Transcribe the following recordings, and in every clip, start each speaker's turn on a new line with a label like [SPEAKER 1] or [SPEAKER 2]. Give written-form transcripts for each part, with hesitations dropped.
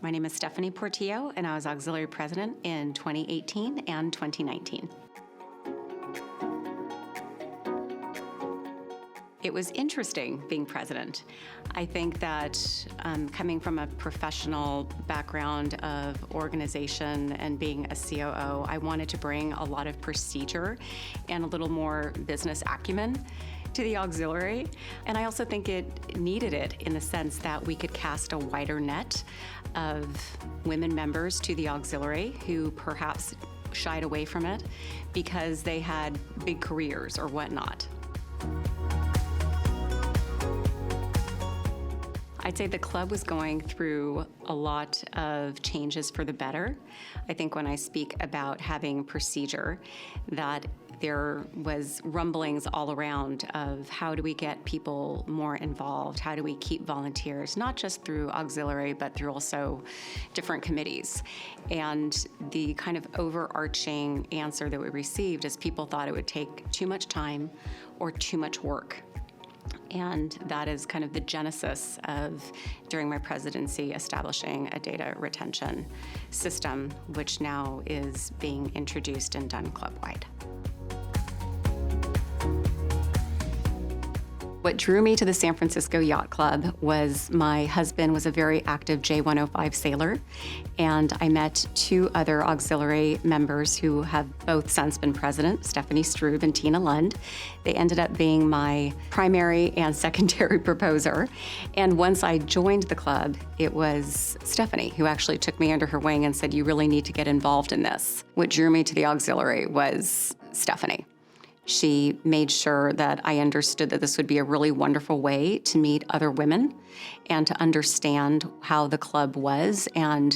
[SPEAKER 1] My name is Stephanie Portillo, and I was auxiliary president in 2018 and 2019. It was interesting being president. I think that coming from a professional background of organization and being a COO, I wanted to bring a lot of procedure and a little more business acumen to the auxiliary. And I also think it needed it in the sense that we could cast a wider net of women members to the auxiliary who perhaps shied away from it because they had big careers or whatnot. I'd say the club was going through a lot of changes for the better. I think when I speak about having procedure, that there was rumblings all around of how do we get people more involved? How do we keep volunteers, not just through auxiliary, but through also different committees? And the kind of overarching answer that we received is people thought it would take too much time or too much work. And that is kind of the genesis of, during my presidency, establishing a data retention system, which now is being introduced and done club-wide. What drew me to the San Francisco Yacht Club was my husband was a very active J105 sailor, and I met two other auxiliary members who have both since been president, Stephanie Strube and Tina Lund. They ended up being my primary and secondary proposer. And once I joined the club, it was Stephanie who actually took me under her wing and said, "You really need to get involved in this." What drew me to the auxiliary was Stephanie. She made sure that I understood that this would be a really wonderful way to meet other women and to understand how the club was and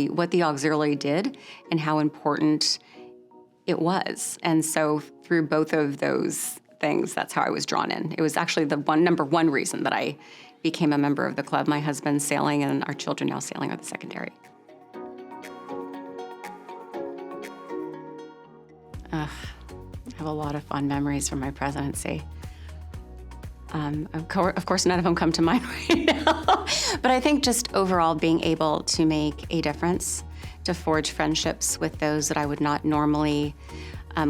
[SPEAKER 1] what the auxiliary did and how important it was. And so through both of those things, that's how I was drawn in. It was actually the number one reason that I became a member of the club. My husband sailing and our children now sailing are the secondary. I have a lot of fond memories from my presidency. Of course, none of them come to mind right now. But I think just overall being able to make a difference, to forge friendships with those that I would not normally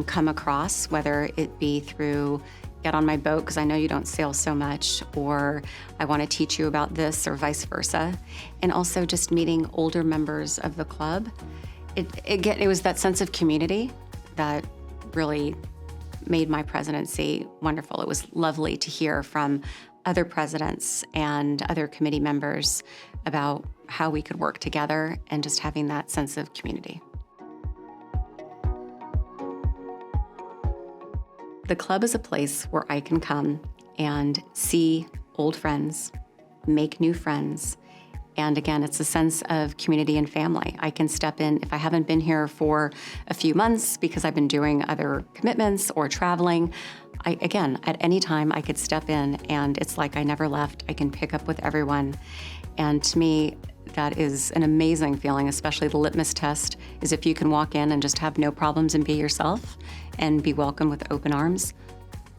[SPEAKER 1] come across, whether it be through get on my boat because I know you don't sail so much, or I want to teach you about this, or vice versa. And also just meeting older members of the club. It was that sense of community that really made my presidency wonderful. It was lovely to hear from other presidents and other committee members about how we could work together and just having that sense of community. The club is a place where I can come and see old friends, make new friends, and again, it's a sense of community and family. I can step in if I haven't been here for a few months because I've been doing other commitments or traveling. Again, at any time I could step in and it's like I never left. I can pick up with everyone. And to me, that is an amazing feeling, especially the litmus test is if you can walk in and just have no problems and be yourself and be welcomed with open arms.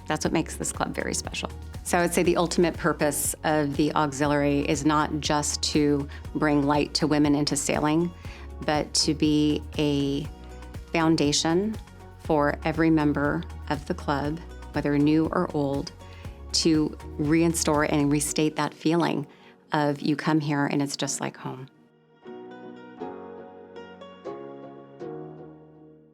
[SPEAKER 1] That's what makes this club very special. So I would say the ultimate purpose of the auxiliary is not just to bring light to women into sailing, but to be a foundation for every member of the club, whether new or old, to reinstore and restate that feeling of you come here and it's just like home.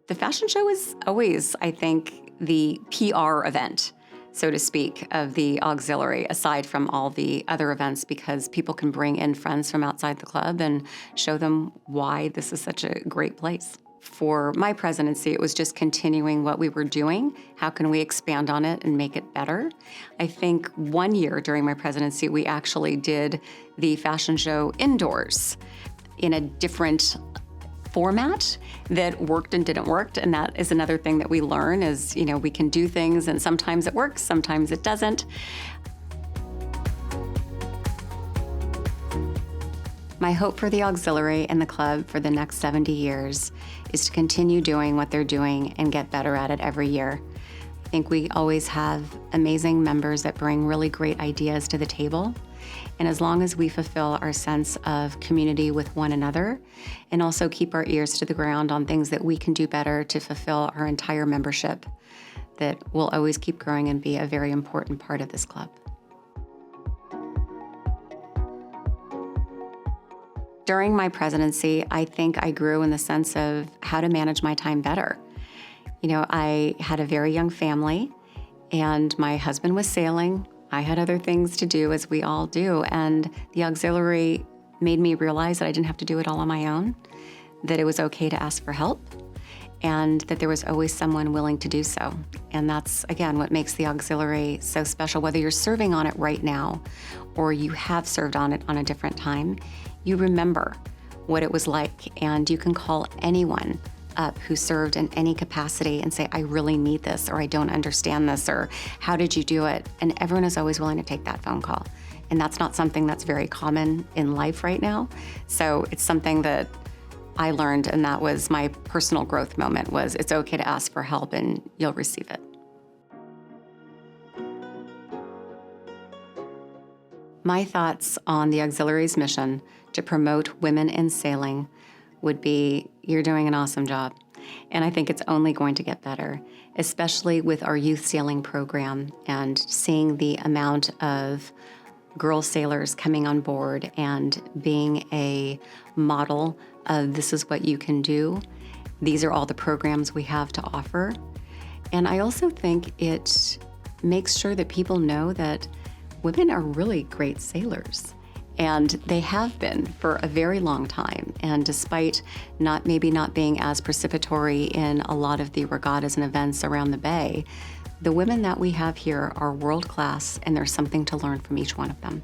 [SPEAKER 1] The fashion show is always, I think, the PR event, so to speak, of the auxiliary, aside from all the other events, because people can bring in friends from outside the club and show them why this is such a great place. For my presidency, it was just continuing what we were doing. How can we expand on it and make it better? I think one year during my presidency, we actually did the fashion show indoors in a different format that worked and didn't work. And that is another thing that we learn is, we can do things and sometimes it works, sometimes it doesn't. My hope for the auxiliary and the club for the next 70 years is to continue doing what they're doing and get better at it every year. I think we always have amazing members that bring really great ideas to the table. And as long as we fulfill our sense of community with one another and also keep our ears to the ground on things that we can do better to fulfill our entire membership, that will always keep growing and be a very important part of this club. During my presidency, I think I grew in the sense of how to manage my time better. You know, I had a very young family, and my husband was sailing. I had other things to do, as we all do, and the auxiliary made me realize that I didn't have to do it all on my own, that it was okay to ask for help, and that there was always someone willing to do so. And that's, again, what makes the auxiliary so special. Whether you're serving on it right now or you have served on it on a different time, you remember what it was like, and you can call anyone up who served in any capacity and say, I really need this, or I don't understand this, or how did you do it? And everyone is always willing to take that phone call. And that's not something that's very common in life right now. So it's something that I learned, and that was my personal growth moment, was it's okay to ask for help and you'll receive it. My thoughts on the auxiliary's mission to promote women in sailing would be, you're doing an awesome job. And I think it's only going to get better, especially with our youth sailing program and seeing the amount of girl sailors coming on board and being a model of this is what you can do. These are all the programs we have to offer. And I also think it makes sure that people know that women are really great sailors. And they have been for a very long time. And despite maybe not being as participatory in a lot of the regattas and events around the bay, the women that we have here are world class, and there's something to learn from each one of them.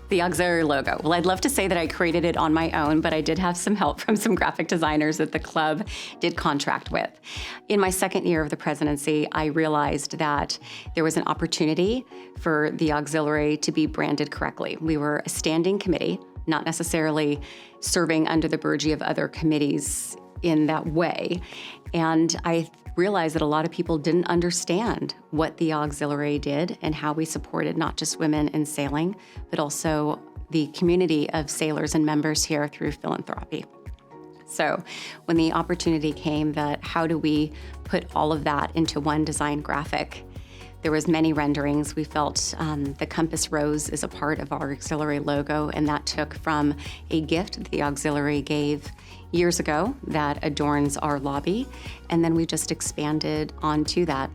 [SPEAKER 1] The auxiliary logo. Well, I'd love to say that I created it on my own, but I did have some help from some graphic designers that the club did contract with. In my second year of the presidency, I realized that there was an opportunity for the auxiliary to be branded correctly. We were a standing committee, not necessarily serving under the burgee of other committees in that way. And I realized that a lot of people didn't understand what the auxiliary did and how we supported not just women in sailing, but also the community of sailors and members here through philanthropy. So when the opportunity came that how do we put all of that into one design graphic, there was many renderings. We felt the compass rose is a part of our auxiliary logo, and that took from a gift that the auxiliary gave years ago that adorns our lobby, and then we just expanded onto that.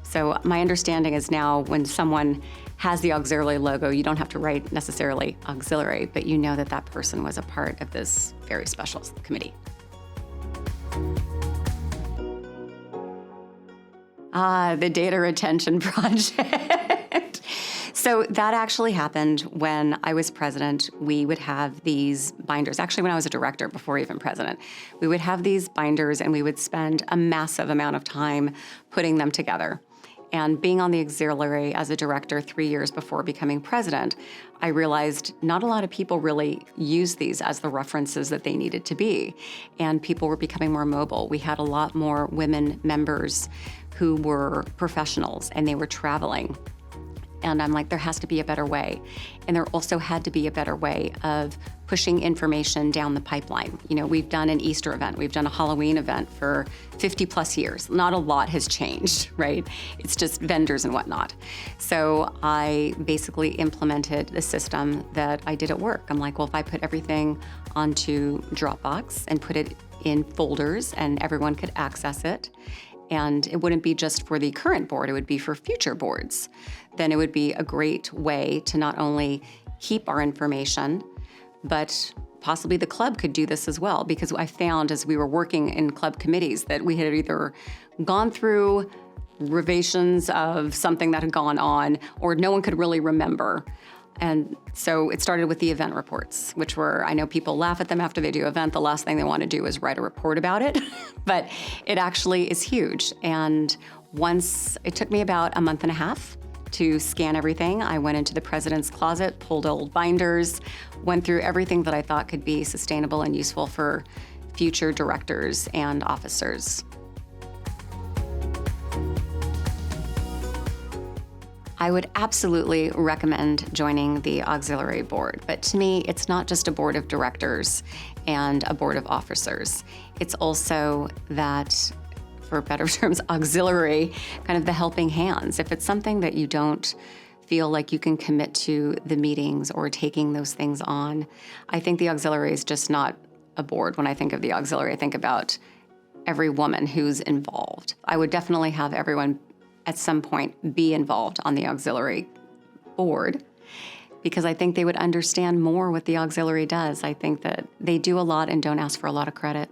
[SPEAKER 1] So my understanding is now when someone has the auxiliary logo, you don't have to write necessarily auxiliary, but you know that that person was a part of this very special committee. The data retention project. So that actually happened when I was president. We would have these binders. Actually, when I was a director, before even president, we would have these binders and we would spend a massive amount of time putting them together. And being on the auxiliary as a director 3 years before becoming president, I realized not a lot of people really used these as the references that they needed to be. And people were becoming more mobile. We had a lot more women members who were professionals and they were traveling. And I'm like, there has to be a better way. And there also had to be a better way of pushing information down the pipeline. You know, we've done an Easter event, we've done a Halloween event for 50 plus years. Not a lot has changed, right? It's just vendors and whatnot. So I basically implemented the system that I did at work. I'm like, well, if I put everything onto Dropbox and put it in folders and everyone could access it, and it wouldn't be just for the current board, it would be for future boards, then it would be a great way to not only keep our information, but possibly the club could do this as well. Because I found as we were working in club committees that we had either gone through revisions of something that had gone on, or no one could really remember. And so it started with the event reports, which were, I know people laugh at them after they do an event. The last thing they want to do is write a report about it, but it actually is huge. And once, it took me about a month and a half to scan everything. I went into the president's closet, pulled old binders, went through everything that I thought could be sustainable and useful for future directors and officers. I would absolutely recommend joining the auxiliary board, but to me, it's not just a board of directors and a board of officers. It's also that, for better terms, auxiliary, kind of the helping hands. If it's something that you don't feel like you can commit to the meetings or taking those things on, I think the auxiliary is just not a board. When I think of the auxiliary, I think about every woman who's involved. I would definitely have everyone at some point be involved on the auxiliary board, because I think they would understand more what the auxiliary does. I think that they do a lot and don't ask for a lot of credit.